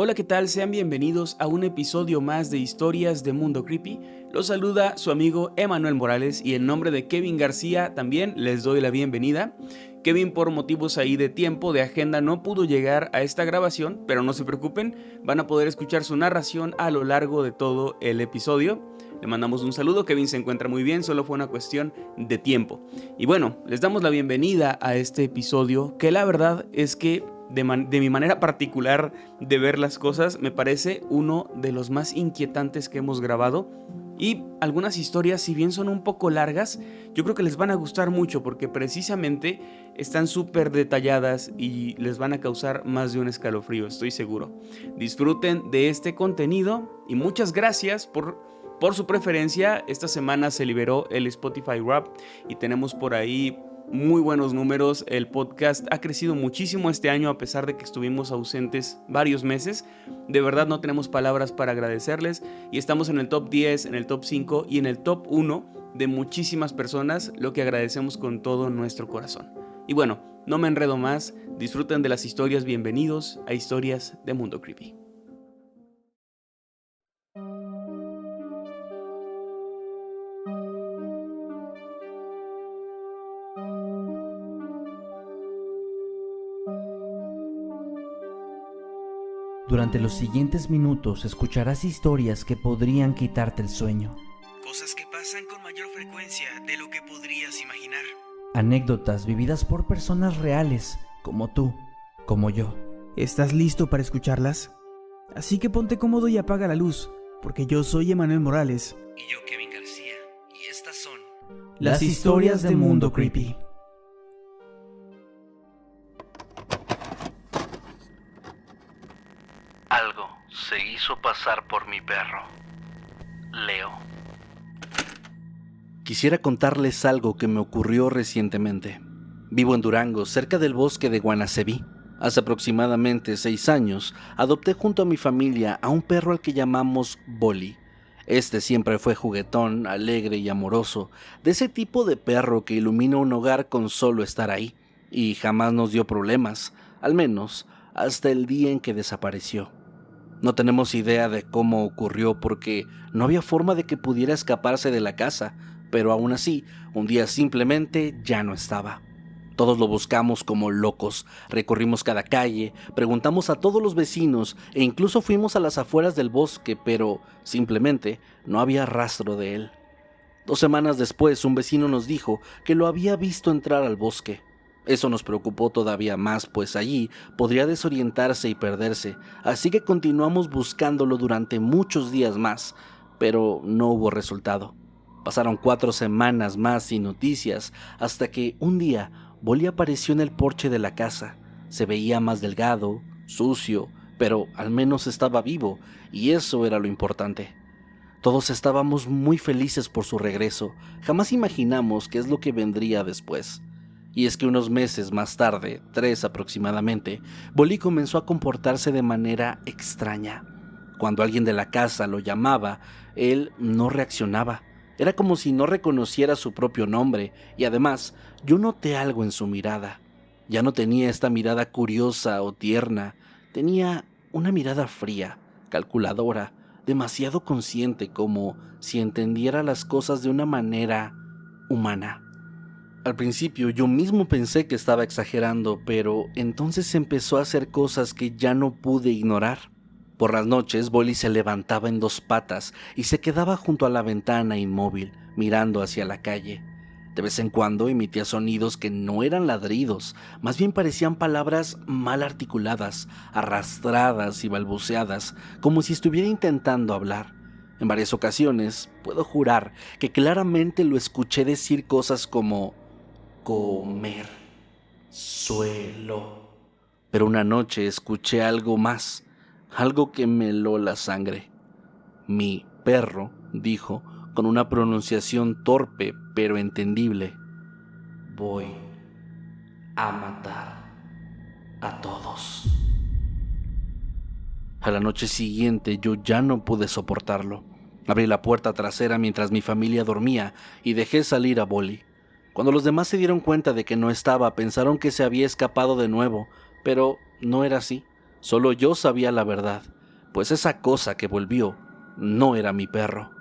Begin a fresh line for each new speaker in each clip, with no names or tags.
Hola, ¿qué tal? Sean bienvenidos a un episodio más de Historias de Mundo Creepy. Los saluda su amigo Emanuel Morales y en nombre de Kevin García también les doy la bienvenida. Kevin, por motivos ahí de tiempo, de agenda, no pudo llegar a esta grabación, pero no se preocupen, van a poder escuchar su narración a lo largo de todo el episodio. Le mandamos un saludo, Kevin se encuentra muy bien, solo fue una cuestión de tiempo. Y bueno, les damos la bienvenida a este episodio, que la verdad es que de mi manera particular de ver las cosas, me parece uno de los más inquietantes que hemos grabado. Y algunas historias, si bien son un poco largas, yo creo que les van a gustar mucho porque precisamente están súper detalladas y les van a causar más de un escalofrío, estoy seguro. Disfruten de este contenido y muchas gracias por su preferencia. Esta semana se liberó el Spotify Wrap y tenemos por ahí muy buenos números. El podcast ha crecido muchísimo este año a pesar de que estuvimos ausentes varios meses. De verdad no tenemos palabras para agradecerles y estamos en el top 10, en el top 5 y en el top 1 de muchísimas personas, lo que agradecemos con todo nuestro corazón. Y bueno, no me enredo más, disfruten de las historias, bienvenidos a Historias de Mundo Creepy.
Durante los siguientes minutos escucharás historias que podrían quitarte el sueño.
Cosas que pasan con mayor frecuencia de lo que podrías imaginar.
Anécdotas vividas por personas reales, como tú, como yo.
¿Estás listo para escucharlas? Así que ponte cómodo y apaga la luz, porque yo soy Emanuel Morales.
Y yo, Kevin García, y estas son
Las historias de Mundo Creepy.
Algo se hizo pasar por mi perro, Leo. Quisiera contarles algo que me ocurrió recientemente. Vivo en Durango, cerca del bosque de Guanacebí. Hace aproximadamente 6 años, adopté junto a mi familia a un perro al que llamamos Bolly. Este siempre fue juguetón, alegre y amoroso, de ese tipo de perro que ilumina un hogar con solo estar ahí, y jamás nos dio problemas, al menos hasta el día en que desapareció. No tenemos idea de cómo ocurrió porque no había forma de que pudiera escaparse de la casa, pero aún así, un día simplemente ya no estaba. Todos lo buscamos como locos, recorrimos cada calle, preguntamos a todos los vecinos e incluso fuimos a las afueras del bosque, pero simplemente no había rastro de él. 2 semanas después, un vecino nos dijo que lo había visto entrar al bosque. Eso nos preocupó todavía más, pues allí podría desorientarse y perderse, así que continuamos buscándolo durante muchos días más, pero no hubo resultado. Pasaron 4 semanas más sin noticias, hasta que un día Bolly apareció en el porche de la casa. Se veía más delgado, sucio, pero al menos estaba vivo, y eso era lo importante. Todos estábamos muy felices por su regreso, jamás imaginamos qué es lo que vendría después. Y es que unos meses más tarde, 3 aproximadamente, Bolly comenzó a comportarse de manera extraña. Cuando alguien de la casa lo llamaba, él no reaccionaba. Era como si no reconociera su propio nombre, y además, yo noté algo en su mirada. Ya no tenía esta mirada curiosa o tierna, tenía una mirada fría, calculadora, demasiado consciente, como si entendiera las cosas de una manera humana. Al principio yo mismo pensé que estaba exagerando, pero entonces empezó a hacer cosas que ya no pude ignorar. Por las noches, Bolly se levantaba en 2 patas y se quedaba junto a la ventana inmóvil, mirando hacia la calle. De vez en cuando emitía sonidos que no eran ladridos, más bien parecían palabras mal articuladas, arrastradas y balbuceadas, como si estuviera intentando hablar. En varias ocasiones, puedo jurar que claramente lo escuché decir cosas como comer, suelo. Pero una noche escuché algo más, algo que me heló la sangre. Mi perro dijo, con una pronunciación torpe pero entendible: voy a matar a todos. A la noche siguiente yo ya no pude soportarlo. Abrí la puerta trasera mientras mi familia dormía y dejé salir a Bolly. Cuando los demás se dieron cuenta de que no estaba, pensaron que se había escapado de nuevo, pero no era así. Solo yo sabía la verdad, pues esa cosa que volvió no era mi perro.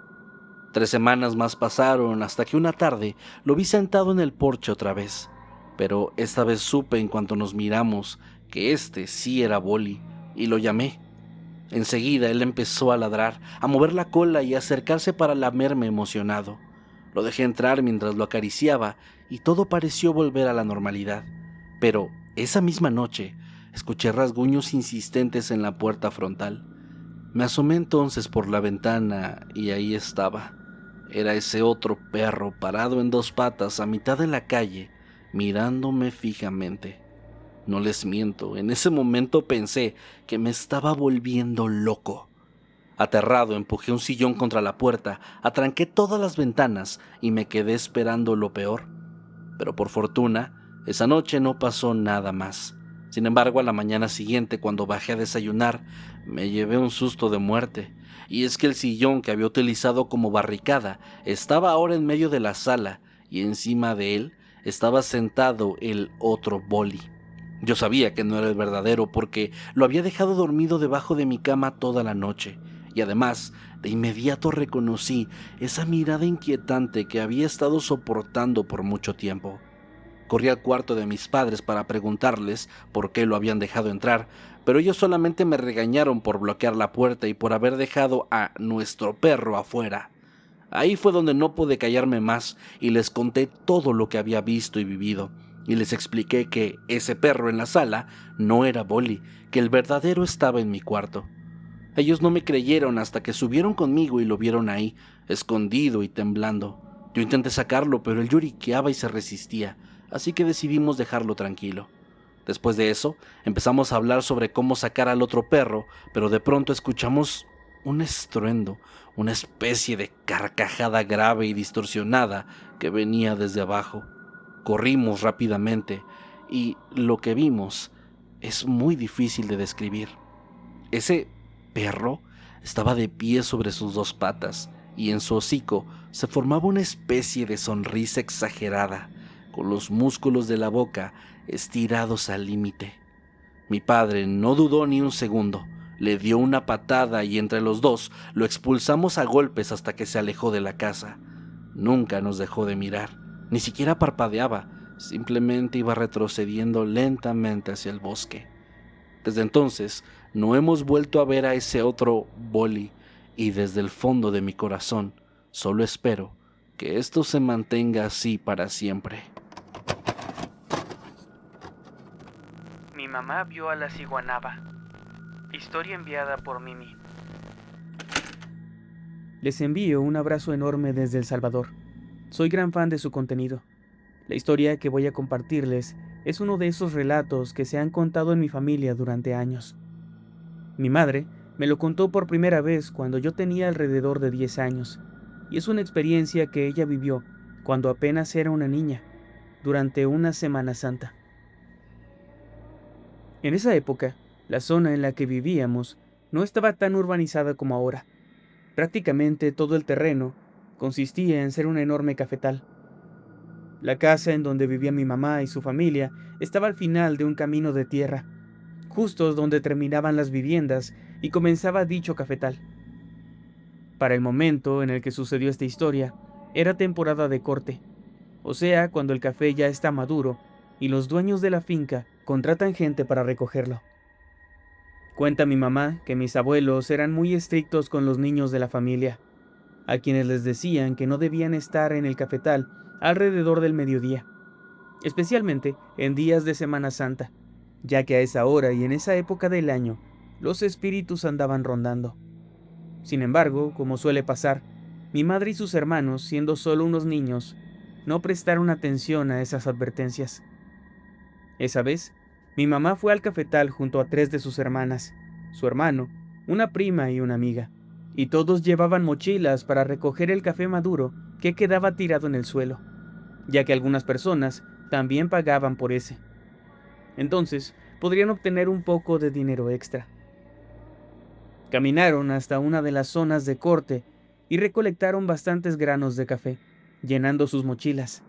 3 semanas más pasaron hasta que una tarde lo vi sentado en el porche otra vez, pero esta vez supe en cuanto nos miramos que este sí era Bolly y lo llamé. Enseguida él empezó a ladrar, a mover la cola y a acercarse para lamerme emocionado. Lo dejé entrar mientras lo acariciaba y todo pareció volver a la normalidad. Pero esa misma noche escuché rasguños insistentes en la puerta frontal. Me asomé entonces por la ventana y ahí estaba. Era ese otro perro parado en 2 patas a mitad de la calle, mirándome fijamente. No les miento, en ese momento pensé que me estaba volviendo loco. Aterrado, empujé un sillón contra la puerta, atranqué todas las ventanas y me quedé esperando lo peor. Pero por fortuna, esa noche no pasó nada más. Sin embargo, a la mañana siguiente, cuando bajé a desayunar, me llevé un susto de muerte. Y es que el sillón que había utilizado como barricada estaba ahora en medio de la sala y encima de él estaba sentado el otro Bolly. Yo sabía que no era el verdadero porque lo había dejado dormido debajo de mi cama toda la noche. Y además, de inmediato reconocí esa mirada inquietante que había estado soportando por mucho tiempo. Corrí al cuarto de mis padres para preguntarles por qué lo habían dejado entrar, pero ellos solamente me regañaron por bloquear la puerta y por haber dejado a nuestro perro afuera. Ahí fue donde no pude callarme más y les conté todo lo que había visto y vivido. Y les expliqué que ese perro en la sala no era Bolly, que el verdadero estaba en mi cuarto. Ellos no me creyeron hasta que subieron conmigo y lo vieron ahí, escondido y temblando. Yo intenté sacarlo, pero él lloriqueaba y se resistía, así que decidimos dejarlo tranquilo. Después de eso, empezamos a hablar sobre cómo sacar al otro perro, pero de pronto escuchamos un estruendo, una especie de carcajada grave y distorsionada que venía desde abajo. Corrimos rápidamente y lo que vimos es muy difícil de describir. Ese perro estaba de pie sobre sus 2 patas y en su hocico se formaba una especie de sonrisa exagerada, con los músculos de la boca estirados al límite. Mi padre no dudó ni un segundo, le dio una patada y entre los dos lo expulsamos a golpes hasta que se alejó de la casa. Nunca nos dejó de mirar. Ni siquiera parpadeaba, simplemente iba retrocediendo lentamente hacia el bosque. Desde entonces, no hemos vuelto a ver a ese otro Bolly, y desde el fondo de mi corazón, solo espero que esto se mantenga así para siempre.
Mi mamá vio a la ciguanaba. Historia enviada por Mimi.
Les envío un abrazo enorme desde El Salvador. Soy gran fan de su contenido. La historia que voy a compartirles es uno de esos relatos que se han contado en mi familia durante años. Mi madre me lo contó por primera vez cuando yo tenía alrededor de 10 años, y es una experiencia que ella vivió cuando apenas era una niña, durante una Semana Santa. En esa época, la zona en la que vivíamos no estaba tan urbanizada como ahora. Prácticamente todo el terreno consistía en ser un enorme cafetal. La casa en donde vivía mi mamá y su familia estaba al final de un camino de tierra, justo donde terminaban las viviendas y comenzaba dicho cafetal. Para el momento en el que sucedió esta historia, era temporada de corte, o sea, cuando el café ya está maduro y los dueños de la finca contratan gente para recogerlo. Cuenta mi mamá que mis abuelos eran muy estrictos con los niños de la familia, a quienes les decían que no debían estar en el cafetal alrededor del mediodía, especialmente en días de Semana Santa, ya que a esa hora y en esa época del año los espíritus andaban rondando. Sin embargo, como suele pasar, mi madre y sus hermanos, siendo solo unos niños, no prestaron atención a esas advertencias. Esa vez, mi mamá fue al cafetal junto a 3 de sus hermanas, su hermano, una prima y una amiga, y todos llevaban mochilas para recoger el café maduro que quedaba tirado en el suelo, ya que algunas personas también pagaban por ese. Entonces, podrían obtener un poco de dinero extra. Caminaron hasta una de las zonas de corte y recolectaron bastantes granos de café, llenando sus mochilas.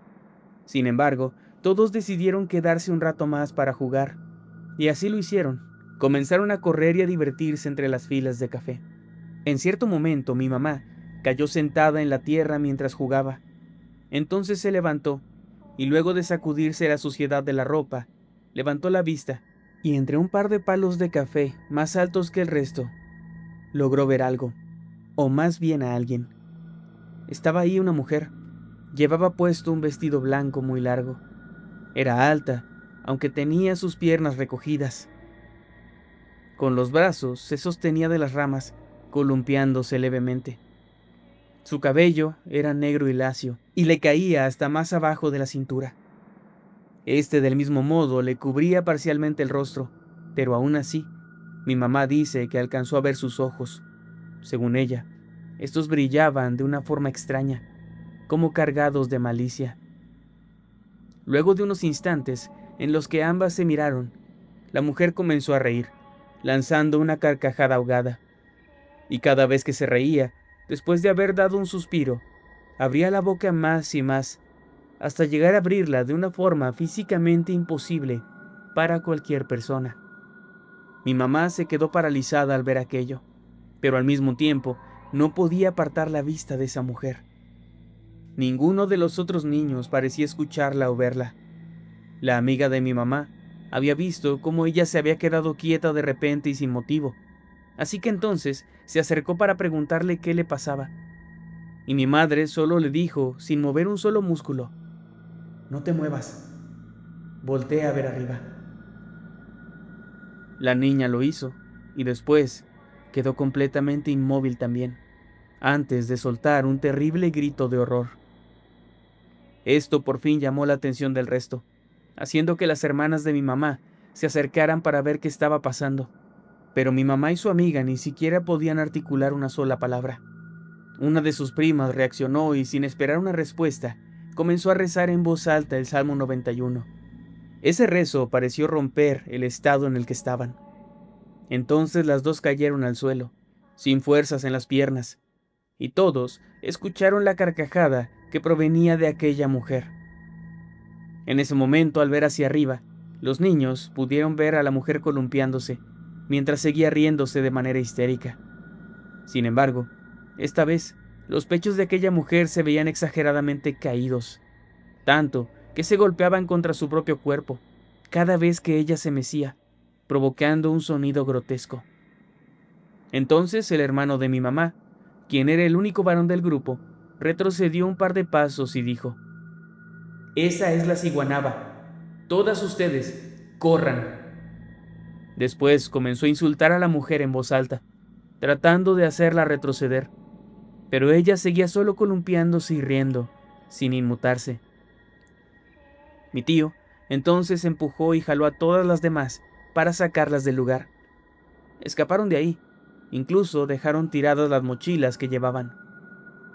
Sin embargo, todos decidieron quedarse un rato más para jugar, y así lo hicieron, Comenzaron a correr y a divertirse entre las filas de café. En cierto momento mi mamá cayó sentada en la tierra mientras jugaba. Entonces se levantó y luego de sacudirse la suciedad de la ropa, levantó la vista y entre un par de palos de café más altos que el resto, logró ver algo, o más bien a alguien. Estaba ahí una mujer. Llevaba puesto un vestido blanco muy largo. Era alta, aunque tenía sus piernas recogidas. Con los brazos se sostenía de las ramas, columpiándose levemente. Su cabello era negro y lacio, y le caía hasta más abajo de la cintura. Del mismo modo le cubría parcialmente el rostro, pero aún así, mi mamá dice que alcanzó a ver sus ojos. Según ella, estos brillaban de una forma extraña, como cargados de malicia. Luego de unos instantes en los que ambas se miraron, la mujer comenzó a reír, lanzando una carcajada ahogada. Y cada vez que se reía, después de haber dado un suspiro, abría la boca más y más, hasta llegar a abrirla de una forma físicamente imposible para cualquier persona. Mi mamá se quedó paralizada al ver aquello, pero al mismo tiempo no podía apartar la vista de esa mujer. Ninguno de los otros niños parecía escucharla o verla. La amiga de mi mamá había visto cómo ella se había quedado quieta de repente y sin motivo, así que entonces se acercó para preguntarle qué le pasaba. Y mi madre solo le dijo, sin mover un solo músculo: «No te muevas, voltea a ver arriba». La niña lo hizo, y después quedó completamente inmóvil también, antes de soltar un terrible grito de horror. Esto por fin llamó la atención del resto, haciendo que las hermanas de mi mamá se acercaran para ver qué estaba pasando. Pero mi mamá y su amiga ni siquiera podían articular una sola palabra. Una de sus primas reaccionó y, sin esperar una respuesta, comenzó a rezar en voz alta el Salmo 91. Ese rezo pareció romper el estado en el que estaban. Entonces las dos cayeron al suelo, sin fuerzas en las piernas, y todos escucharon la carcajada que provenía de aquella mujer. En ese momento, al ver hacia arriba, los niños pudieron ver a la mujer columpiándose, mientras seguía riéndose de manera histérica. Sin embargo, esta vez, los pechos de aquella mujer se veían exageradamente caídos, tanto que se golpeaban contra su propio cuerpo, cada vez que ella se mecía, provocando un sonido grotesco. Entonces el hermano de mi mamá, quien era el único varón del grupo, retrocedió un par de pasos y dijo: «Esa es la ciguanaba. Todas ustedes, corran». Después comenzó a insultar a la mujer en voz alta, tratando de hacerla retroceder, pero ella seguía solo columpiándose y riendo, sin inmutarse. Mi tío entonces empujó y jaló a todas las demás para sacarlas del lugar. Escaparon de ahí, incluso dejaron tiradas las mochilas que llevaban.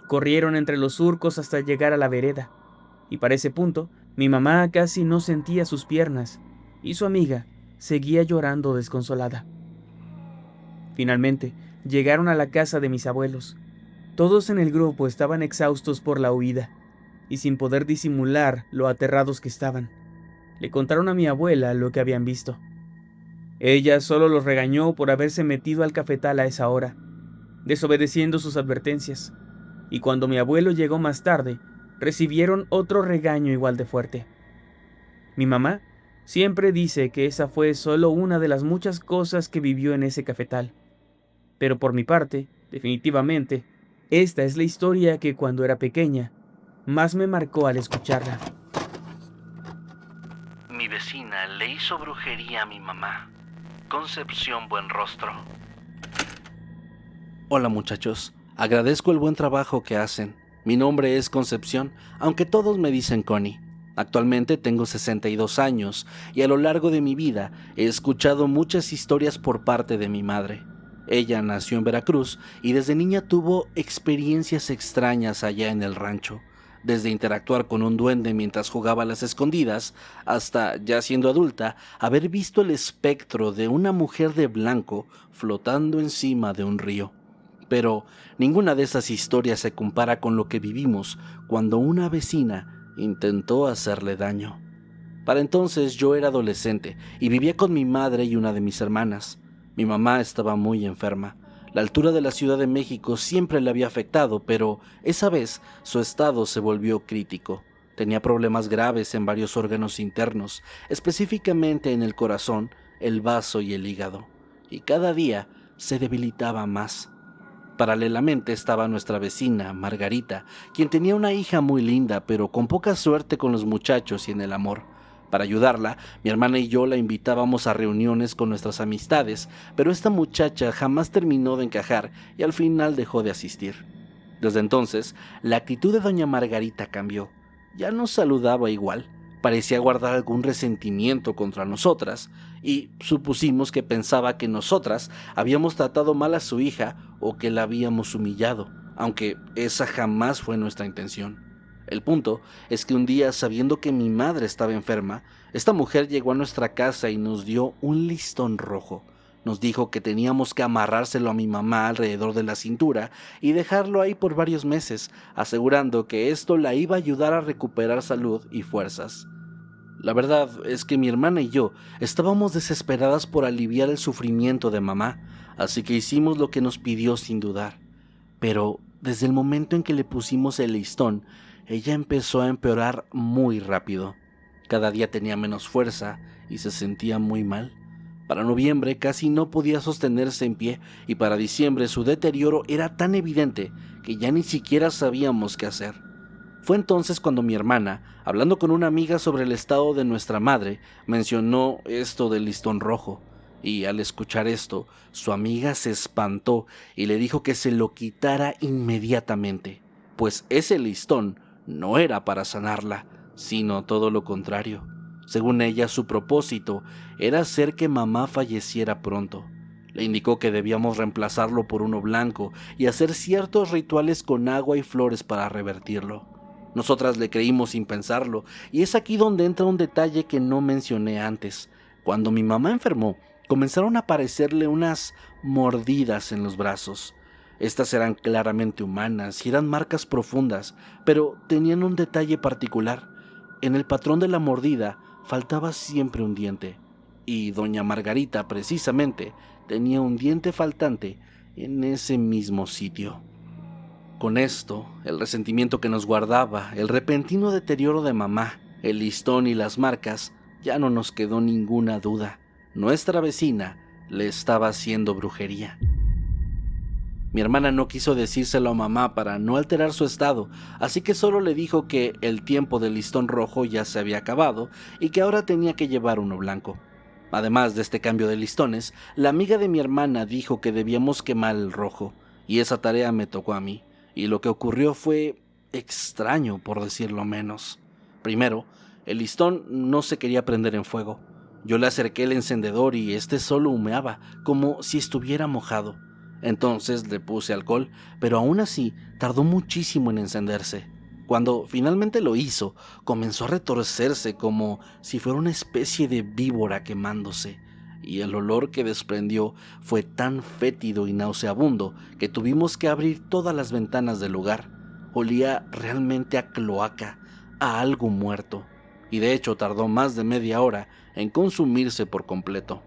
Corrieron entre los surcos hasta llegar a la vereda, y para ese punto mi mamá casi no sentía sus piernas, y su amiga seguía llorando desconsolada. Finalmente, llegaron a la casa de mis abuelos. Todos en el grupo estaban exhaustos por la huida, y sin poder disimular lo aterrados que estaban, le contaron a mi abuela lo que habían visto. Ella solo los regañó por haberse metido al cafetal a esa hora, desobedeciendo sus advertencias, y cuando mi abuelo llegó más tarde, recibieron otro regaño igual de fuerte. Mi mamá siempre dice que esa fue solo una de las muchas cosas que vivió en ese cafetal, pero por mi parte, definitivamente, esta es la historia que cuando era pequeña más me marcó al escucharla.
Mi vecina le hizo brujería a mi mamá. Concepción Buenrostro. Hola muchachos, agradezco el buen trabajo que hacen. Mi nombre es Concepción, aunque todos me dicen Connie. Actualmente tengo 62 años y a lo largo de mi vida he escuchado muchas historias por parte de mi madre. Ella nació en Veracruz y desde niña tuvo experiencias extrañas allá en el rancho. Desde interactuar con un duende mientras jugaba a las escondidas, hasta, ya siendo adulta, haber visto el espectro de una mujer de blanco flotando encima de un río. Pero ninguna de esas historias se compara con lo que vivimos cuando una vecina intentó hacerle daño. Para entonces yo era adolescente y vivía con mi madre y una de mis hermanas. Mi mamá estaba muy enferma. La altura de la Ciudad de México siempre le había afectado, pero esa vez su estado se volvió crítico. Tenía problemas graves en varios órganos internos, específicamente en el corazón, el vaso y el hígado, y cada día se debilitaba más. Paralelamente estaba nuestra vecina, Margarita, quien tenía una hija muy linda, pero con poca suerte con los muchachos y en el amor. Para ayudarla, mi hermana y yo la invitábamos a reuniones con nuestras amistades, pero esta muchacha jamás terminó de encajar y al final dejó de asistir. Desde entonces, la actitud de doña Margarita cambió. Ya no saludaba igual, parecía guardar algún resentimiento contra nosotras, y supusimos que pensaba que nosotras habíamos tratado mal a su hija o que la habíamos humillado, aunque esa jamás fue nuestra intención. El punto es que un día, sabiendo que mi madre estaba enferma, esta mujer llegó a nuestra casa y nos dio un listón rojo. Nos dijo que teníamos que amarrárselo a mi mamá alrededor de la cintura y dejarlo ahí por varios meses, asegurando que esto la iba a ayudar a recuperar salud y fuerzas. La verdad es que mi hermana y yo estábamos desesperadas por aliviar el sufrimiento de mamá, así que hicimos lo que nos pidió sin dudar. Pero desde el momento en que le pusimos el listón, ella empezó a empeorar muy rápido. Cada día tenía menos fuerza y se sentía muy mal. Para noviembre casi no podía sostenerse en pie y para diciembre su deterioro era tan evidente que ya ni siquiera sabíamos qué hacer. Fue entonces cuando mi hermana, hablando con una amiga sobre el estado de nuestra madre, mencionó esto del listón rojo. Y al escuchar esto, su amiga se espantó y le dijo que se lo quitara inmediatamente, pues ese listón no era para sanarla, sino todo lo contrario. Según ella, su propósito era hacer que mamá falleciera pronto. Le indicó que debíamos reemplazarlo por uno blanco y hacer ciertos rituales con agua y flores para revertirlo. Nosotras le creímos sin pensarlo, y es aquí donde entra un detalle que no mencioné antes. Cuando mi mamá enfermó, comenzaron a aparecerle unas mordidas en los brazos. Estas eran claramente humanas y eran marcas profundas, pero tenían un detalle particular. En el patrón de la mordida faltaba siempre un diente, y doña Margarita, precisamente, tenía un diente faltante en ese mismo sitio. Con esto, el resentimiento que nos guardaba, el repentino deterioro de mamá, el listón y las marcas, ya no nos quedó ninguna duda. Nuestra vecina le estaba haciendo brujería. Mi hermana no quiso decírselo a mamá para no alterar su estado, así que solo le dijo que el tiempo del listón rojo ya se había acabado y que ahora tenía que llevar uno blanco. Además de este cambio de listones, la amiga de mi hermana dijo que debíamos quemar el rojo, y esa tarea me tocó a mí, y lo que ocurrió fue extraño, por decirlo menos. Primero, el listón no se quería prender en fuego. Yo le acerqué el encendedor y este solo humeaba, como si estuviera mojado. Entonces le puse alcohol, pero aún así tardó muchísimo en encenderse. Cuando finalmente lo hizo, comenzó a retorcerse como si fuera una especie de víbora quemándose, y el olor que desprendió fue tan fétido y nauseabundo que tuvimos que abrir todas las ventanas del lugar. Olía realmente a cloaca, a algo muerto, y de hecho tardó más de media hora en consumirse por completo.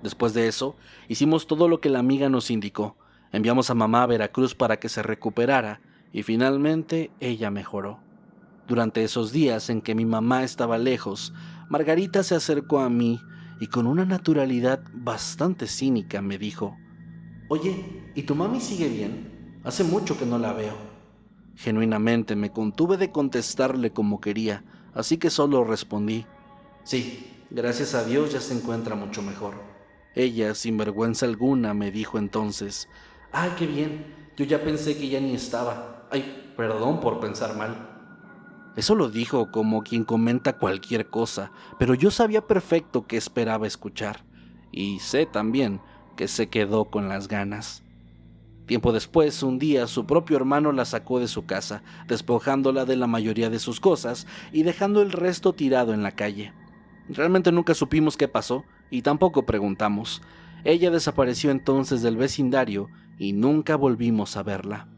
Después de eso, hicimos todo lo que la amiga nos indicó. Enviamos a mamá a Veracruz para que se recuperara y finalmente ella mejoró. Durante esos días en que mi mamá estaba lejos, Margarita se acercó a mí y con una naturalidad bastante cínica me dijo: «Oye, ¿y tu mami sigue bien? Hace mucho que no la veo». Genuinamente me contuve de contestarle como quería, así que solo respondí: «Sí, gracias a Dios ya se encuentra mucho mejor». Ella, sin vergüenza alguna, me dijo entonces: «Ay, qué bien, yo ya pensé que ya ni estaba. Ay, perdón por pensar mal». Eso lo dijo como quien comenta cualquier cosa, pero yo sabía perfecto qué esperaba escuchar, y sé también que se quedó con las ganas. Tiempo después, un día, su propio hermano la sacó de su casa, despojándola de la mayoría de sus cosas y dejando el resto tirado en la calle. Realmente nunca supimos qué pasó y tampoco preguntamos. Ella desapareció entonces del vecindario y nunca volvimos a verla.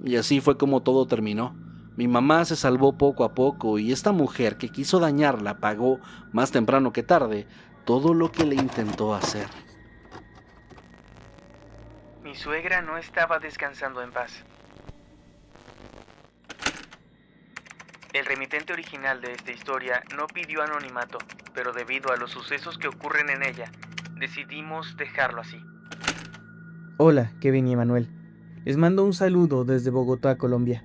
Y así fue como todo terminó. Mi mamá se salvó poco a poco y esta mujer que quiso dañarla pagó, más temprano que tarde, todo lo que le intentó hacer.
Mi suegra no estaba descansando en paz. El remitente original de esta historia no pidió anonimato, pero debido a los sucesos que ocurren en ella, decidimos dejarlo así. Hola, Kevin y Emanuel. Les mando un saludo desde Bogotá, Colombia.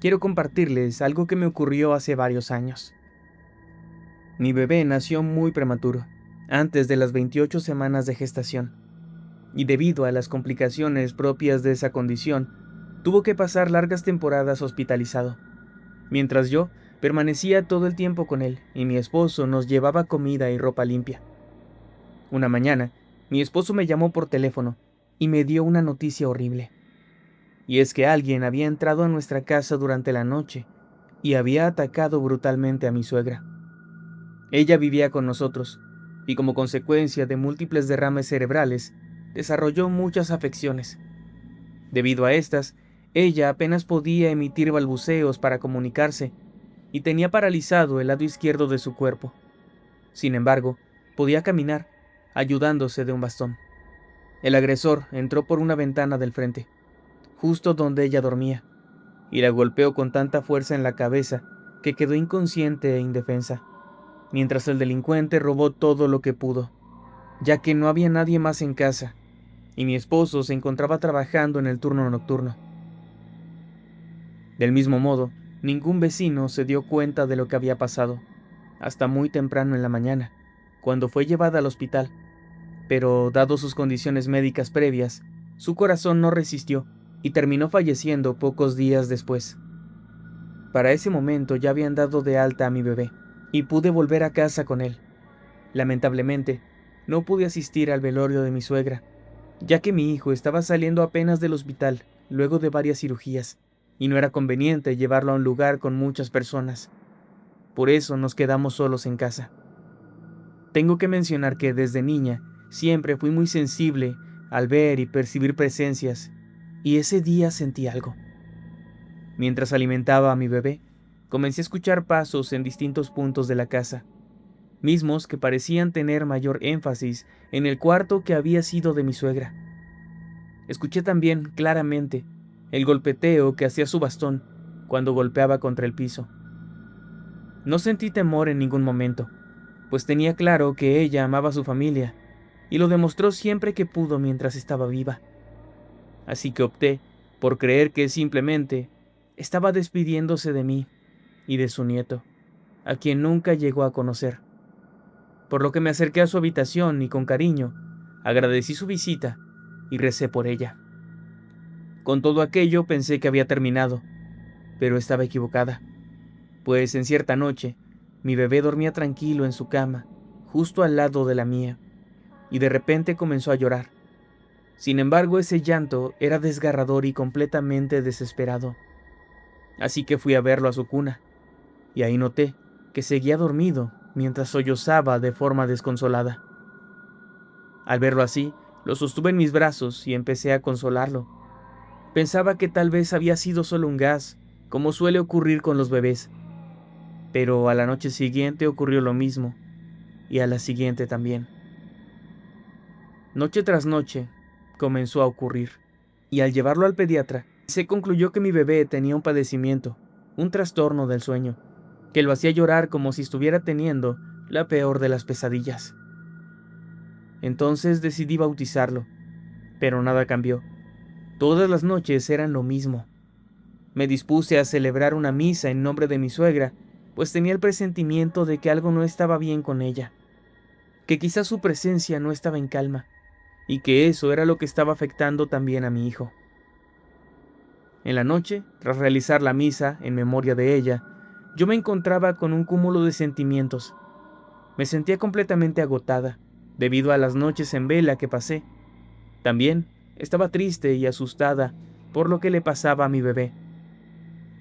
Quiero compartirles algo que me ocurrió hace varios años. Mi bebé nació muy prematuro, antes de las 28 semanas de gestación, y debido a las complicaciones propias de esa condición, tuvo que pasar largas temporadas hospitalizado, mientras yo permanecía todo el tiempo con él y mi esposo nos llevaba comida y ropa limpia. Una mañana, mi esposo me llamó por teléfono y me dio una noticia horrible. Y es que alguien había entrado a nuestra casa durante la noche y había atacado brutalmente a mi suegra. Ella vivía con nosotros y como consecuencia de múltiples derrames cerebrales, desarrolló muchas afecciones. Debido a estas, ella apenas podía emitir balbuceos para comunicarse y tenía paralizado el lado izquierdo de su cuerpo. Sin embargo, podía caminar, ayudándose de un bastón. El agresor entró por una ventana del frente, justo donde ella dormía, y la golpeó con tanta fuerza en la cabeza que quedó inconsciente e indefensa, mientras el delincuente robó todo lo que pudo, ya que no había nadie más en casa, y mi esposo se encontraba trabajando en el turno nocturno. Del mismo modo, ningún vecino se dio cuenta de lo que había pasado, hasta muy temprano en la mañana, cuando fue llevada al hospital, pero dado sus condiciones médicas previas, su corazón no resistió y terminó falleciendo pocos días después. Para ese momento ya habían dado de alta a mi bebé, y pude volver a casa con él. Lamentablemente, no pude asistir al velorio de mi suegra, ya que mi hijo estaba saliendo apenas del hospital luego de varias cirugías, y no era conveniente llevarlo a un lugar con muchas personas. Por eso nos quedamos solos en casa. Tengo que mencionar que desde niña siempre fui muy sensible al ver y percibir presencias, y ese día sentí algo. Mientras alimentaba a mi bebé, comencé a escuchar pasos en distintos puntos de la casa, mismos que parecían tener mayor énfasis en el cuarto que había sido de mi suegra. Escuché también claramente el golpeteo que hacía su bastón cuando golpeaba contra el piso. No sentí temor en ningún momento, pues tenía claro que ella amaba a su familia y lo demostró siempre que pudo mientras estaba viva. Así que opté por creer que simplemente estaba despidiéndose de mí y de su nieto, a quien nunca llegó a conocer. Por lo que me acerqué a su habitación y con cariño agradecí su visita y recé por ella. Con todo aquello pensé que había terminado, pero estaba equivocada, pues en cierta noche mi bebé dormía tranquilo en su cama, justo al lado de la mía, y de repente comenzó a llorar. Sin embargo, ese llanto era desgarrador y completamente desesperado. Así que fui a verlo a su cuna, y ahí noté que seguía dormido mientras sollozaba de forma desconsolada. Al verlo así, lo sostuve en mis brazos y empecé a consolarlo. Pensaba que tal vez había sido solo un gas, como suele ocurrir con los bebés. Pero a la noche siguiente ocurrió lo mismo, y a la siguiente también. Noche tras noche comenzó a ocurrir, y al llevarlo al pediatra, se concluyó que mi bebé tenía un padecimiento, un trastorno del sueño, que lo hacía llorar como si estuviera teniendo la peor de las pesadillas. Entonces decidí bautizarlo, pero nada cambió. Todas las noches eran lo mismo. Me dispuse a celebrar una misa en nombre de mi suegra, pues tenía el presentimiento de que algo no estaba bien con ella, que quizás su presencia no estaba en calma, y que eso era lo que estaba afectando también a mi hijo. En la noche, tras realizar la misa en memoria de ella, yo me encontraba con un cúmulo de sentimientos. Me sentía completamente agotada, debido a las noches en vela que pasé. También estaba triste y asustada por lo que le pasaba a mi bebé.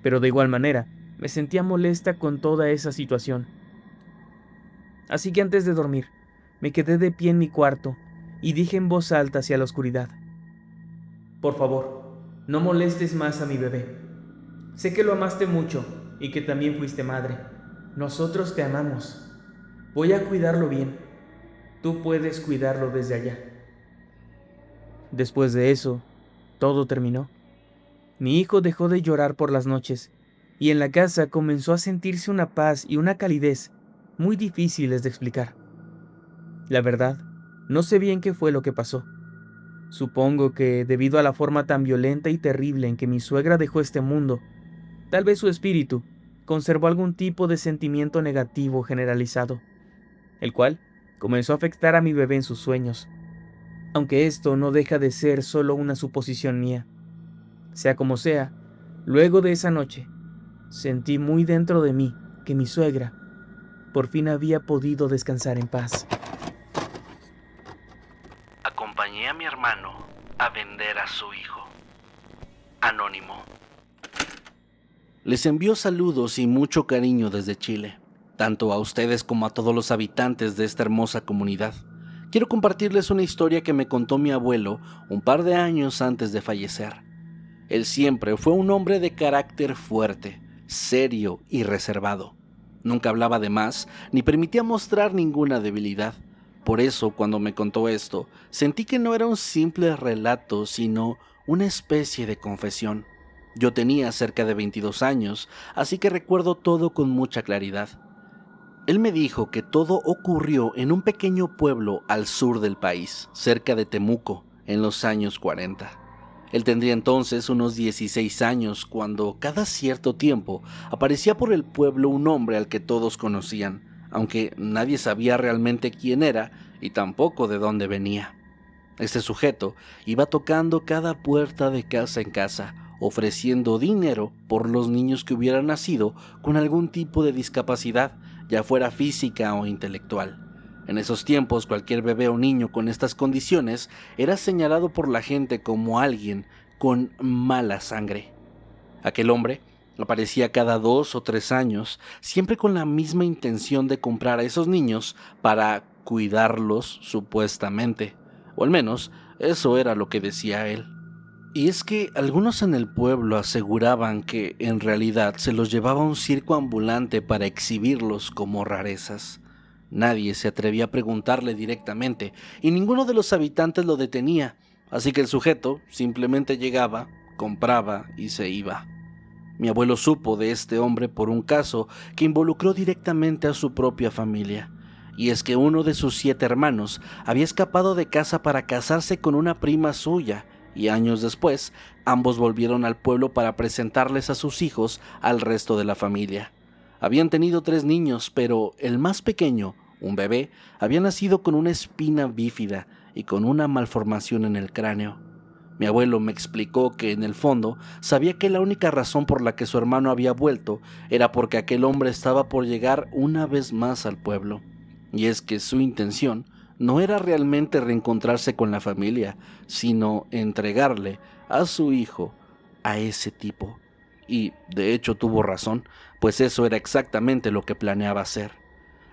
Pero de igual manera, me sentía molesta con toda esa situación. Así que antes de dormir, me quedé de pie en mi cuarto y dije en voz alta hacia la oscuridad: por favor, no molestes más a mi bebé. Sé que lo amaste mucho y que también fuiste madre. Nosotros te amamos. Voy a cuidarlo bien. Tú puedes cuidarlo desde allá. Después de eso, todo terminó. Mi hijo dejó de llorar por las noches y en la casa comenzó a sentirse una paz y una calidez muy difíciles de explicar. La verdad, no sé bien qué fue lo que pasó. Supongo que debido a la forma tan violenta y terrible en que mi suegra dejó este mundo, tal vez su espíritu conservó algún tipo de sentimiento negativo generalizado, el cual comenzó a afectar a mi bebé en sus sueños, aunque esto no deja de ser solo una suposición mía. Sea como sea, luego de esa noche, sentí muy dentro de mí que mi suegra por fin había podido descansar en paz.
Acompañé a mi hermano a vender a su hijo. Anónimo. Les envío saludos y mucho cariño desde Chile, tanto a ustedes como a todos los habitantes de esta hermosa comunidad. Quiero compartirles una historia que me contó mi abuelo un par de años antes de fallecer. Él siempre fue un hombre de carácter fuerte, serio y reservado. Nunca hablaba de más, ni permitía mostrar ninguna debilidad. Por eso, cuando me contó esto, sentí que no era un simple relato, sino una especie de confesión. Yo tenía cerca de 22 años, así que recuerdo todo con mucha claridad. Él me dijo que todo ocurrió en un pequeño pueblo al sur del país, cerca de Temuco, en los años 40. Él tendría entonces unos 16 años cuando cada cierto tiempo aparecía por el pueblo un hombre al que todos conocían, aunque nadie sabía realmente quién era y tampoco de dónde venía. Este sujeto iba tocando cada puerta de casa en casa, ofreciendo dinero por los niños que hubieran nacido con algún tipo de discapacidad, ya fuera física o intelectual. En esos tiempos, cualquier bebé o niño con estas condiciones era señalado por la gente como alguien con mala sangre. Aquel hombre aparecía cada 2 o 3 años, siempre con la misma intención de comprar a esos niños para cuidarlos supuestamente, o al menos eso era lo que decía él. Y es que algunos en el pueblo aseguraban que en realidad se los llevaba a un circo ambulante para exhibirlos como rarezas. Nadie se atrevía a preguntarle directamente y ninguno de los habitantes lo detenía, así que el sujeto simplemente llegaba, compraba y se iba. Mi abuelo supo de este hombre por un caso que involucró directamente a su propia familia, y es que uno de sus 7 hermanos había escapado de casa para casarse con una prima suya, y años después ambos volvieron al pueblo para presentarles a sus hijos al resto de la familia. Habían tenido 3 niños, pero el más pequeño, un bebé, había nacido con una espina bífida y con una malformación en el cráneo. Mi abuelo me explicó que en el fondo sabía que la única razón por la que su hermano había vuelto era porque aquel hombre estaba por llegar una vez más al pueblo. Y es que su intención no era realmente reencontrarse con la familia, sino entregarle a su hijo a ese tipo. Y de hecho tuvo razón, pues eso era exactamente lo que planeaba hacer.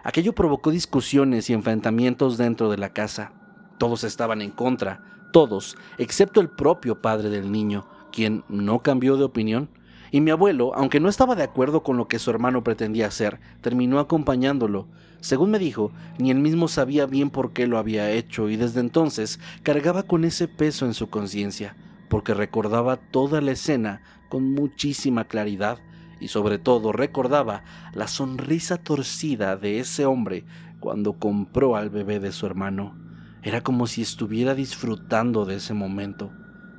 Aquello provocó discusiones y enfrentamientos dentro de la casa. Todos estaban en contra, todos, excepto el propio padre del niño, quien no cambió de opinión. Y mi abuelo, aunque no estaba de acuerdo con lo que su hermano pretendía hacer, terminó acompañándolo. Según me dijo, ni él mismo sabía bien por qué lo había hecho y desde entonces cargaba con ese peso en su conciencia, porque recordaba toda la escena con muchísima claridad y sobre todo recordaba la sonrisa torcida de ese hombre cuando compró al bebé de su hermano. Era como si estuviera disfrutando de ese momento.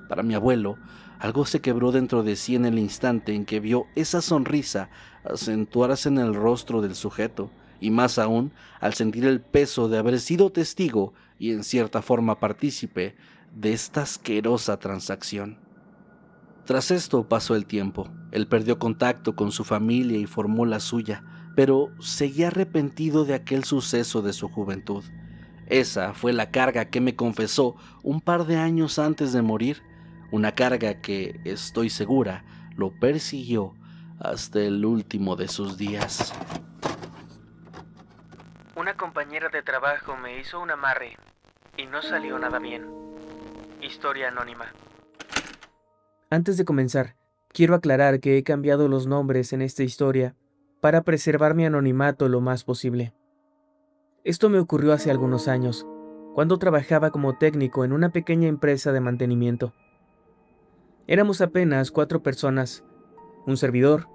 Para mi abuelo, algo se quebró dentro de sí en el instante en que vio esa sonrisa acentuarse en el rostro del sujeto, y más aún al sentir el peso de haber sido testigo y en cierta forma partícipe de esta asquerosa transacción. Tras esto pasó el tiempo. Él perdió contacto con su familia y formó la suya, pero seguía arrepentido de aquel suceso de su juventud. Esa fue la carga que me confesó un par de años antes de morir, una carga que, estoy segura, lo persiguió hasta el último de sus días.
Una compañera de trabajo me hizo un amarre y no salió nada bien. Historia anónima. Antes de comenzar, Quiero aclarar que he cambiado los nombres en esta historia para preservar mi anonimato lo más posible. Esto me ocurrió hace algunos años, cuando trabajaba como técnico en una pequeña empresa de mantenimiento. Éramos apenas 4 personas, un servidor,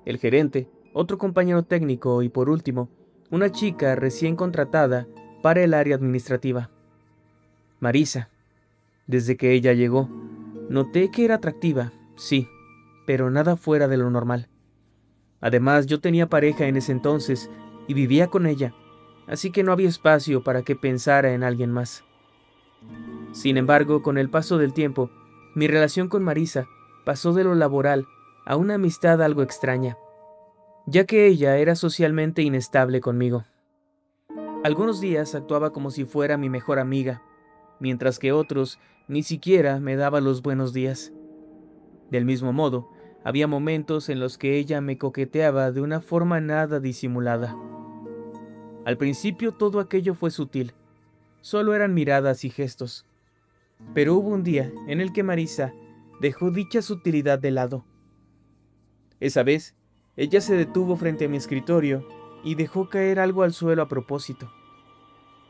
el gerente, otro compañero técnico y por último, una chica recién contratada para el área administrativa. Marisa. Desde que ella llegó, noté que era atractiva, sí, pero nada fuera de lo normal. Además, yo tenía pareja en ese entonces y vivía con ella, así que no había espacio para que pensara en alguien más. Sin embargo, con el paso del tiempo, mi relación con Marisa pasó de lo laboral a una amistad algo extraña, ya que ella era socialmente inestable conmigo. Algunos días actuaba como si fuera mi mejor amiga, mientras que otros ni siquiera me daba los buenos días. Del mismo modo, había momentos en los que ella me coqueteaba de una forma nada disimulada. Al principio todo aquello fue sutil, solo eran miradas y gestos. Pero hubo un día en el que Marisa dejó dicha sutilidad de lado. Esa vez, ella se detuvo frente a mi escritorio y dejó caer algo al suelo a propósito.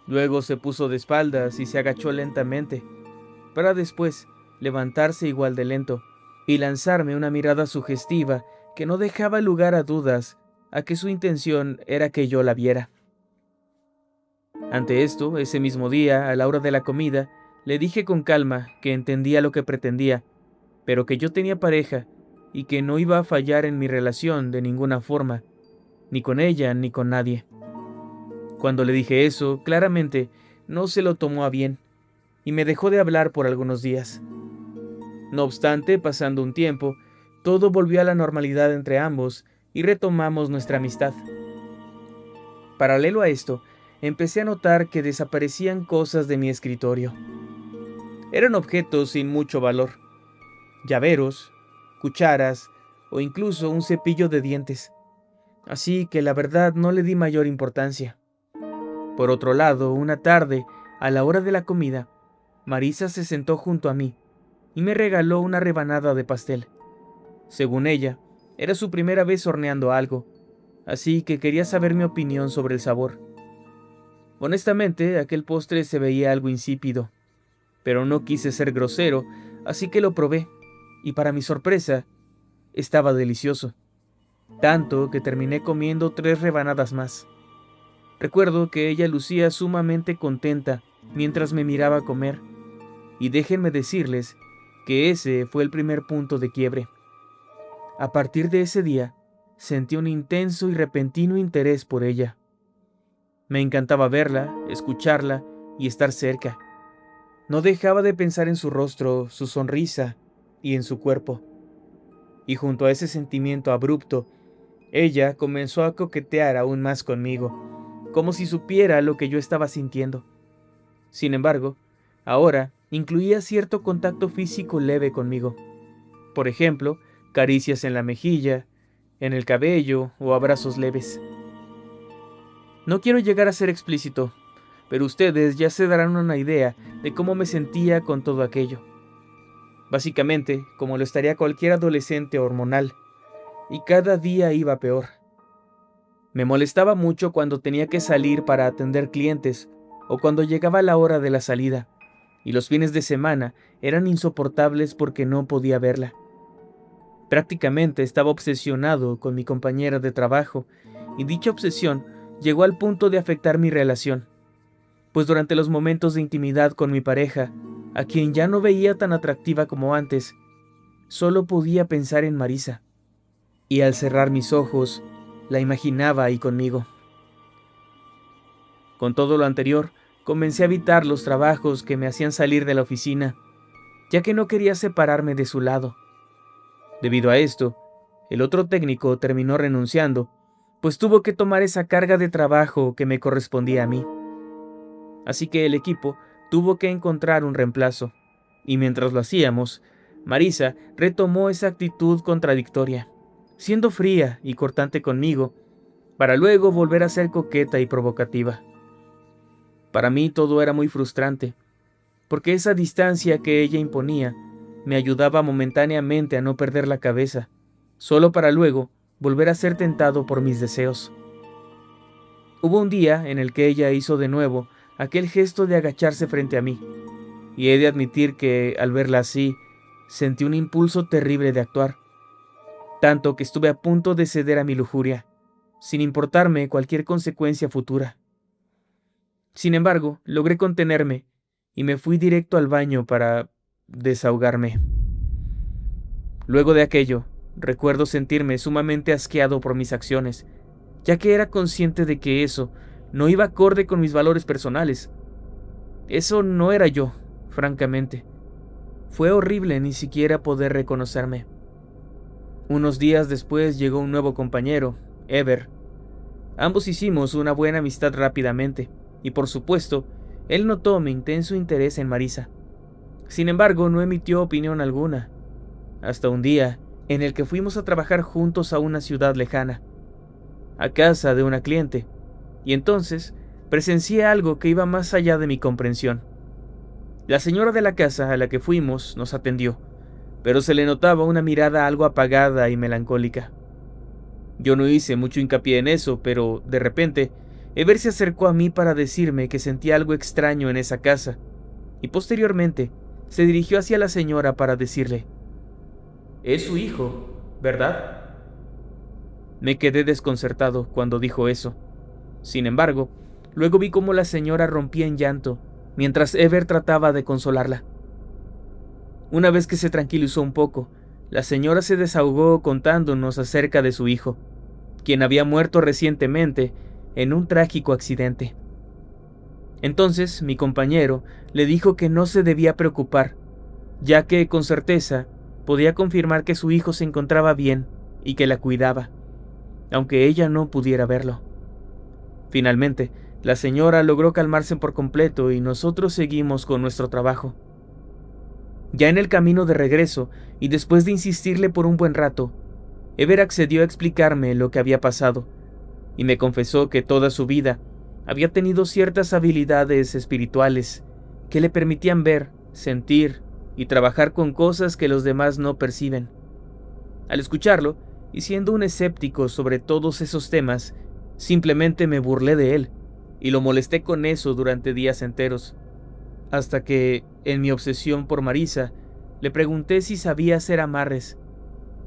Luego se puso de espaldas y se agachó lentamente, para después levantarse igual de lento y lanzarme una mirada sugestiva que no dejaba lugar a dudas a que su intención era que yo la viera. Ante esto, ese mismo día, a la hora de la comida, le dije con calma que entendía lo que pretendía, pero que yo tenía pareja y que no iba a fallar en mi relación de ninguna forma, ni con ella ni con nadie. Cuando le dije eso, claramente no se lo tomó a bien y me dejó de hablar por algunos días. No obstante, pasando un tiempo, todo volvió a la normalidad entre ambos y retomamos nuestra amistad. Paralelo a esto, empecé a notar que desaparecían cosas de mi escritorio. Eran objetos sin mucho valor, llaveros, cucharas o incluso un cepillo de dientes, así que la verdad no le di mayor importancia. Por otro lado, una tarde, a la hora de la comida, Marisa se sentó junto a mí y me regaló una rebanada de pastel. Según ella, era su primera vez horneando algo, así que quería saber mi opinión sobre el sabor. Honestamente, aquel postre se veía algo insípido, pero no quise ser grosero, así que lo probé, y para mi sorpresa, estaba delicioso, tanto que terminé comiendo 3 rebanadas más. Recuerdo que ella lucía sumamente contenta mientras me miraba comer, y déjenme decirles que ese fue el primer punto de quiebre. A partir de ese día, sentí un intenso y repentino interés por ella. Me encantaba verla, escucharla y estar cerca. No dejaba de pensar en su rostro, su sonrisa y en su cuerpo. Y junto a ese sentimiento abrupto, ella comenzó a coquetear aún más conmigo, como si supiera lo que yo estaba sintiendo. Sin embargo, ahora incluía cierto contacto físico leve conmigo. Por ejemplo, caricias en la mejilla, en el cabello o abrazos leves. No quiero llegar a ser explícito, pero ustedes ya se darán una idea de cómo me sentía con todo aquello. Básicamente, como lo estaría cualquier adolescente hormonal, y cada día iba peor. Me molestaba mucho cuando tenía que salir para atender clientes o cuando llegaba la hora de la salida, y los fines de semana eran insoportables porque no podía verla. Prácticamente estaba obsesionado con mi compañera de trabajo, y dicha obsesión llegó al punto de afectar mi relación, pues durante los momentos de intimidad con mi pareja, a quien ya no veía tan atractiva como antes, solo podía pensar en Marisa, y al cerrar mis ojos, la imaginaba ahí conmigo. Con todo lo anterior, comencé a evitar los trabajos que me hacían salir de la oficina, ya que no quería separarme de su lado. Debido a esto, el otro técnico terminó renunciando, pues tuvo que tomar esa carga de trabajo que me correspondía a mí. Así que el equipo tuvo que encontrar un reemplazo, y mientras lo hacíamos, Marisa retomó esa actitud contradictoria, siendo fría y cortante conmigo, para luego volver a ser coqueta y provocativa. Para mí todo era muy frustrante, porque esa distancia que ella imponía me ayudaba momentáneamente a no perder la cabeza, solo para luego volver a ser tentado por mis deseos. Hubo un día en el que ella hizo de nuevo aquel gesto de agacharse frente a mí, y he de admitir que, al verla así, sentí un impulso terrible de actuar, tanto que estuve a punto de ceder a mi lujuria, sin importarme cualquier consecuencia futura. Sin embargo, logré contenerme y me fui directo al baño para desahogarme. Luego de aquello, recuerdo sentirme sumamente asqueado por mis acciones, ya que era consciente de que eso no iba acorde con mis valores personales. Eso no era yo, francamente. Fue horrible ni siquiera poder reconocerme. Unos días después llegó un nuevo compañero, Ever. Ambos hicimos una buena amistad rápidamente, y por supuesto, él notó mi intenso interés en Marisa. Sin embargo, no emitió opinión alguna, hasta un día en el que fuimos a trabajar juntos a una ciudad lejana, a casa de una cliente, y entonces presencié algo que iba más allá de mi comprensión. La señora de la casa a la que fuimos nos atendió, pero se le notaba una mirada algo apagada y melancólica. Yo no hice mucho hincapié en eso, pero de repente Ever se acercó a mí para decirme que sentía algo extraño en esa casa, y posteriormente se dirigió hacia la señora para decirle: «Es su hijo, ¿verdad?». Me quedé desconcertado cuando dijo eso. Sin embargo, luego vi cómo la señora rompía en llanto, mientras Ever trataba de consolarla. Una vez que se tranquilizó un poco, la señora se desahogó contándonos acerca de su hijo, quien había muerto recientemente en un trágico accidente. Entonces mi compañero le dijo que no se debía preocupar, ya que con certeza podía confirmar que su hijo se encontraba bien y que la cuidaba, aunque ella no pudiera verlo. Finalmente, la señora logró calmarse por completo y nosotros seguimos con nuestro trabajo. Ya en el camino de regreso, y después de insistirle por un buen rato, Ever accedió a explicarme lo que había pasado, y me confesó que toda su vida había tenido ciertas habilidades espirituales que le permitían ver, sentir y trabajar con cosas que los demás no perciben. Al escucharlo, y siendo un escéptico sobre todos esos temas, simplemente me burlé de él, y lo molesté con eso durante días enteros, hasta que, en mi obsesión por Marisa, le pregunté si sabía hacer amarres,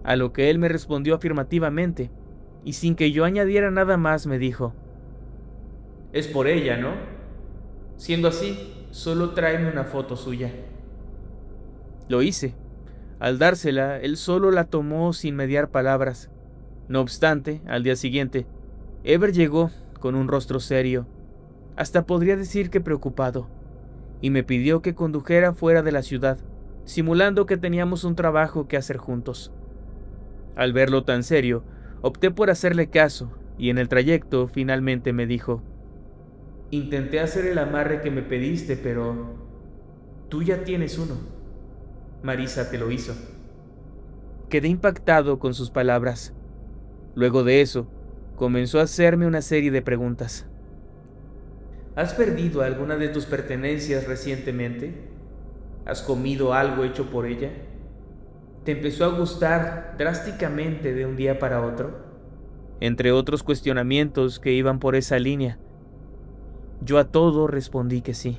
a lo que él me respondió afirmativamente, y sin que yo añadiera nada más me dijo: «Es por ella, ¿no? Siendo así, solo tráeme una foto suya». Lo hice. Al dársela, él solo la tomó sin mediar palabras. No obstante, al día siguiente, Ever llegó con un rostro serio, hasta podría decir que preocupado, y me pidió que condujera fuera de la ciudad, simulando que teníamos un trabajo que hacer juntos. Al verlo tan serio, opté por hacerle caso, y en el trayecto finalmente me dijo: «Intenté hacer el amarre que me pediste, pero tú ya tienes uno. Marisa te lo hizo». Quedé impactado con sus palabras. Luego de eso, comenzó a hacerme una serie de preguntas. ¿Has perdido alguna de tus pertenencias recientemente? ¿Has comido algo hecho por ella? ¿Te empezó a gustar drásticamente de un día para otro? Entre otros cuestionamientos que iban por esa línea. Yo a todo respondí que sí.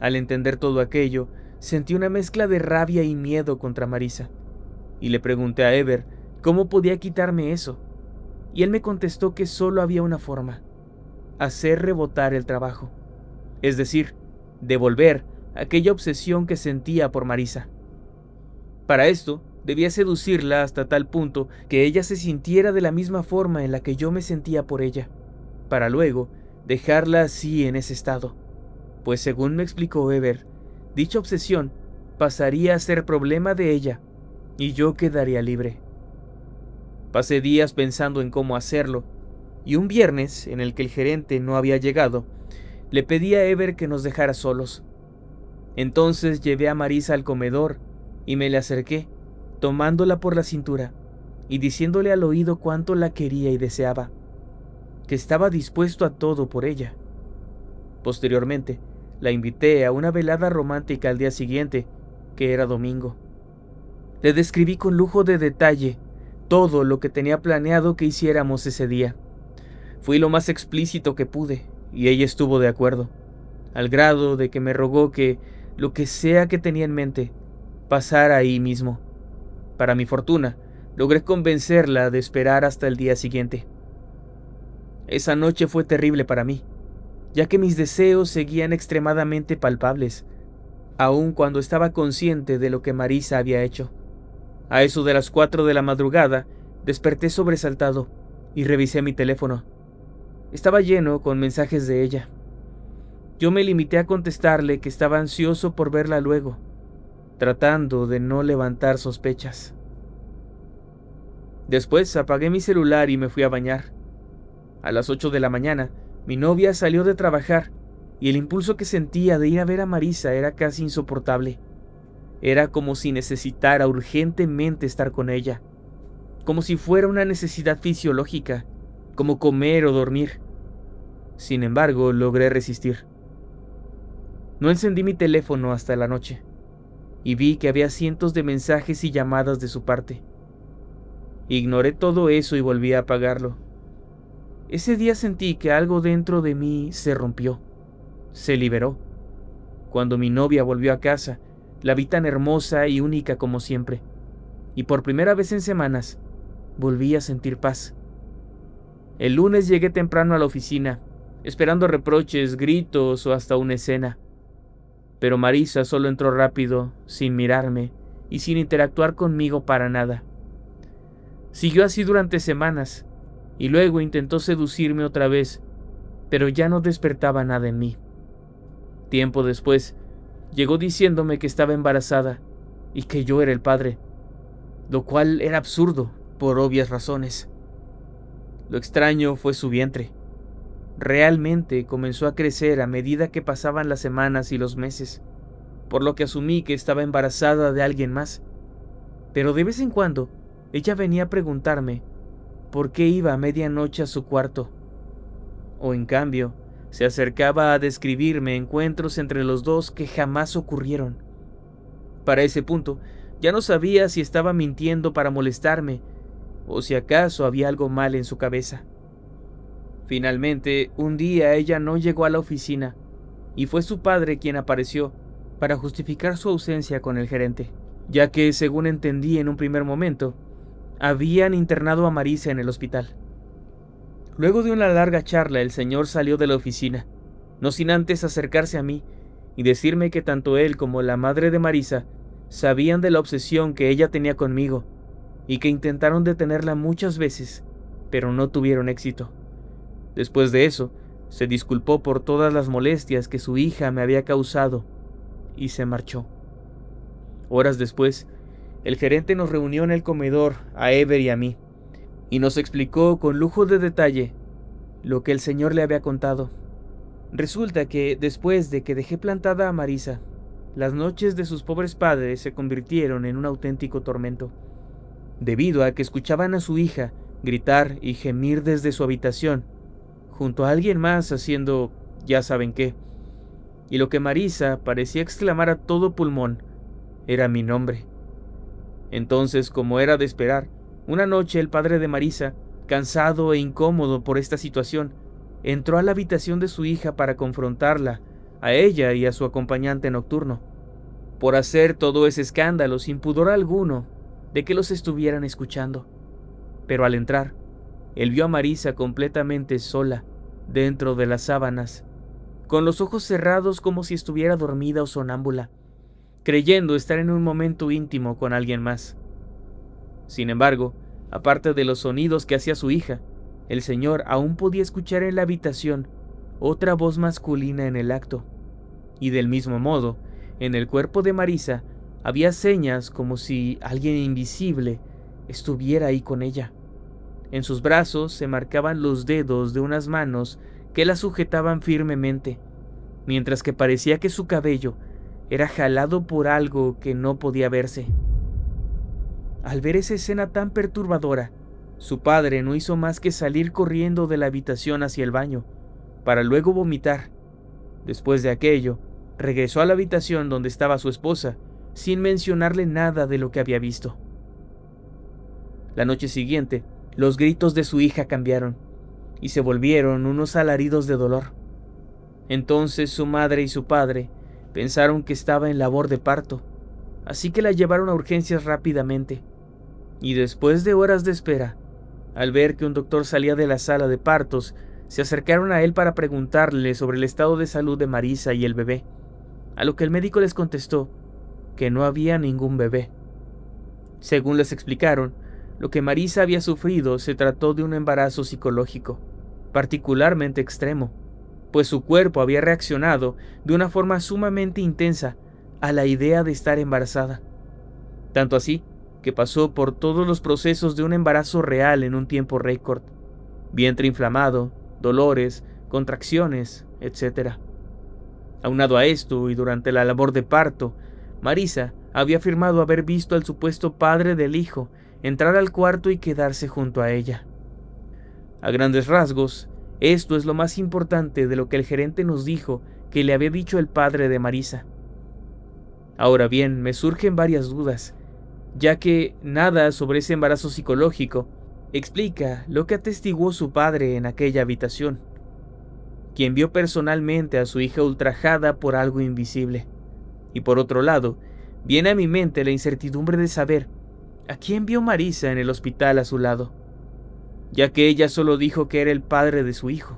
Al entender todo aquello, sentí una mezcla de rabia y miedo contra Marisa, y le pregunté a Ever cómo podía quitarme eso, y él me contestó que solo había una forma: hacer rebotar el trabajo, es decir, devolver aquella obsesión que sentía por Marisa. Para esto, debía seducirla hasta tal punto que ella se sintiera de la misma forma en la que yo me sentía por ella, para luego dejarla así en ese estado, pues según me explicó Ever, dicha obsesión pasaría a ser problema de ella y yo quedaría libre. Pasé días pensando en cómo hacerlo, y un viernes, en el que el gerente no había llegado, le pedí a Ever que nos dejara solos. Entonces llevé a Marisa al comedor y me le acerqué, tomándola por la cintura y diciéndole al oído cuánto la quería y deseaba, que estaba dispuesto a todo por ella. Posteriormente, la invité a una velada romántica al día siguiente, que era domingo. Le describí con lujo de detalle todo lo que tenía planeado que hiciéramos ese día. Fui lo más explícito que pude, y ella estuvo de acuerdo, al grado de que me rogó que lo que sea que tenía en mente pasara ahí mismo. Para mi fortuna, logré convencerla de esperar hasta el día siguiente. Esa noche fue terrible para mí, ya que mis deseos seguían extremadamente palpables, aun cuando estaba consciente de lo que Marisa había hecho. A eso de las 4 de la madrugada, desperté sobresaltado y revisé mi teléfono. Estaba lleno con mensajes de ella. Yo me limité a contestarle que estaba ansioso por verla luego, tratando de no levantar sospechas. Después apagué mi celular y me fui a bañar. A las 8 de la mañana, mi novia salió de trabajar y el impulso que sentía de ir a ver a Marisa era casi insoportable. Era como si necesitara urgentemente estar con ella, como si fuera una necesidad fisiológica, como comer o dormir. Sin embargo, logré resistir. No encendí mi teléfono hasta la noche, y vi que había cientos de mensajes y llamadas de su parte. Ignoré todo eso y volví a apagarlo. Ese día sentí que algo dentro de mí se rompió, se liberó. Cuando mi novia volvió a casa, la vi tan hermosa y única como siempre, y por primera vez en semanas, volví a sentir paz. El lunes llegué temprano a la oficina, esperando reproches, gritos o hasta una escena. Pero Marisa solo entró rápido, sin mirarme y sin interactuar conmigo para nada. Siguió así durante semanas, y luego intentó seducirme otra vez, pero ya no despertaba nada en mí. Tiempo después, llegó diciéndome que estaba embarazada y que yo era el padre, lo cual era absurdo por obvias razones. Lo extraño fue su vientre. Realmente comenzó a crecer a medida que pasaban las semanas y los meses, por lo que asumí que estaba embarazada de alguien más. Pero de vez en cuando, ella venía a preguntarme por qué iba a medianoche a su cuarto. O en cambio, se acercaba a describirme encuentros entre los dos que jamás ocurrieron. Para ese punto, ya no sabía si estaba mintiendo para molestarme o si acaso había algo mal en su cabeza. Finalmente, un día ella no llegó a la oficina y fue su padre quien apareció para justificar su ausencia con el gerente, ya que, según entendí en un primer momento, habían internado a Marisa en el hospital. Luego de una larga charla, el señor salió de la oficina, no sin antes acercarse a mí y decirme que tanto él como la madre de Marisa sabían de la obsesión que ella tenía conmigo y que intentaron detenerla muchas veces, pero no tuvieron éxito. Después de eso, se disculpó por todas las molestias que su hija me había causado y se marchó. Horas después, el gerente nos reunió en el comedor, a Ever y a mí, y nos explicó con lujo de detalle lo que el señor le había contado. Resulta que después de que dejé plantada a Marisa, las noches de sus pobres padres se convirtieron en un auténtico tormento, debido a que escuchaban a su hija gritar y gemir desde su habitación, junto a alguien más haciendo ya saben qué, y lo que Marisa parecía exclamar a todo pulmón era mi nombre. Entonces, como era de esperar, una noche el padre de Marisa, cansado e incómodo por esta situación, entró a la habitación de su hija para confrontarla, a ella y a su acompañante nocturno, por hacer todo ese escándalo sin pudor alguno de que los estuvieran escuchando. Pero al entrar, él vio a Marisa completamente sola, dentro de las sábanas, con los ojos cerrados como si estuviera dormida o sonámbula, creyendo estar en un momento íntimo con alguien más. Sin embargo, aparte de los sonidos que hacía su hija, el señor aún podía escuchar en la habitación otra voz masculina en el acto, y del mismo modo, en el cuerpo de Marisa había señas como si alguien invisible estuviera ahí con ella. En sus brazos se marcaban los dedos de unas manos que la sujetaban firmemente, mientras que parecía que su cabello era jalado por algo que no podía verse. Al ver esa escena tan perturbadora, su padre no hizo más que salir corriendo de la habitación hacia el baño, para luego vomitar. Después de aquello, regresó a la habitación donde estaba su esposa, sin mencionarle nada de lo que había visto. La noche siguiente, los gritos de su hija cambiaron y se volvieron unos alaridos de dolor. Entonces su madre y su padre pensaron que estaba en labor de parto, así que la llevaron a urgencias rápidamente. Y después de horas de espera, al ver que un doctor salía de la sala de partos, se acercaron a él para preguntarle sobre el estado de salud de Marisa y el bebé, a lo que el médico les contestó que no había ningún bebé. Según les explicaron, lo que Marisa había sufrido se trató de un embarazo psicológico, particularmente extremo, pues su cuerpo había reaccionado de una forma sumamente intensa a la idea de estar embarazada. Tanto así que pasó por todos los procesos de un embarazo real en un tiempo récord: vientre inflamado, dolores, contracciones, etc. Aunado a esto, y durante la labor de parto, Marisa había afirmado haber visto al supuesto padre del hijo entrar al cuarto y quedarse junto a ella. A grandes rasgos, esto es lo más importante de lo que el gerente nos dijo que le había dicho el padre de Marisa. Ahora bien, me surgen varias dudas, ya que nada sobre ese embarazo psicológico explica lo que atestiguó su padre en aquella habitación, quien vio personalmente a su hija ultrajada por algo invisible. Y por otro lado, viene a mi mente la incertidumbre de saber a quién vio Marisa en el hospital a su lado, ya que ella solo dijo que era el padre de su hijo.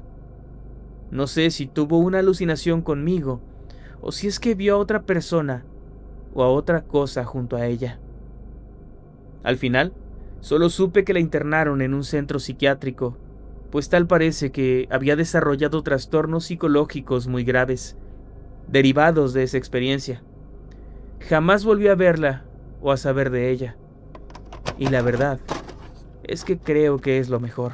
No sé si tuvo una alucinación conmigo, o si es que vio a otra persona o a otra cosa junto a ella. Al final, solo supe que la internaron en un centro psiquiátrico, pues tal parece que había desarrollado trastornos psicológicos muy graves, derivados de esa experiencia. Jamás volví a verla o a saber de ella, y la verdad es que creo que es lo mejor.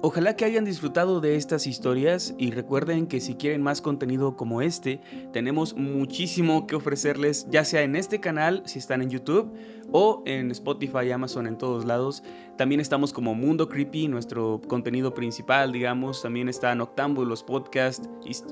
Ojalá que hayan disfrutado de estas historias y recuerden que si quieren más contenido como este, tenemos muchísimo que ofrecerles, ya sea en este canal, si están en YouTube, o en Spotify, Amazon, en todos lados. También estamos como Mundo Creepy, nuestro contenido principal, digamos. También está Noctámbulos Podcast,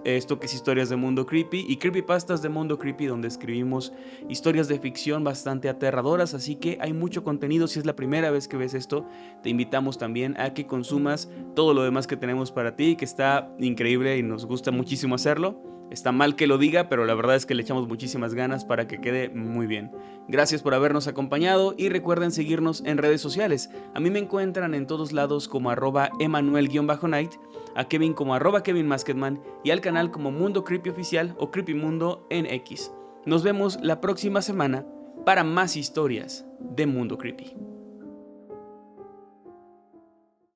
esto que es historias de Mundo Creepy, y Creepypastas de Mundo Creepy, donde escribimos historias de ficción bastante aterradoras. Así que hay mucho contenido. Si es la primera vez que ves esto, te invitamos también a que consumas todo lo demás que tenemos para ti, que está increíble y nos gusta muchísimo hacerlo. Está mal que lo diga, pero la verdad es que le echamos muchísimas ganas para que quede muy bien. Gracias por habernos acompañado y recuerden seguirnos en redes sociales. A mí me encuentran en todos lados como @Emanuel_Night, a Kevin como @KevinMasketman y al canal como Mundo Creepy Oficial o Creepy Mundo en X. Nos vemos la próxima semana para más historias de Mundo Creepy.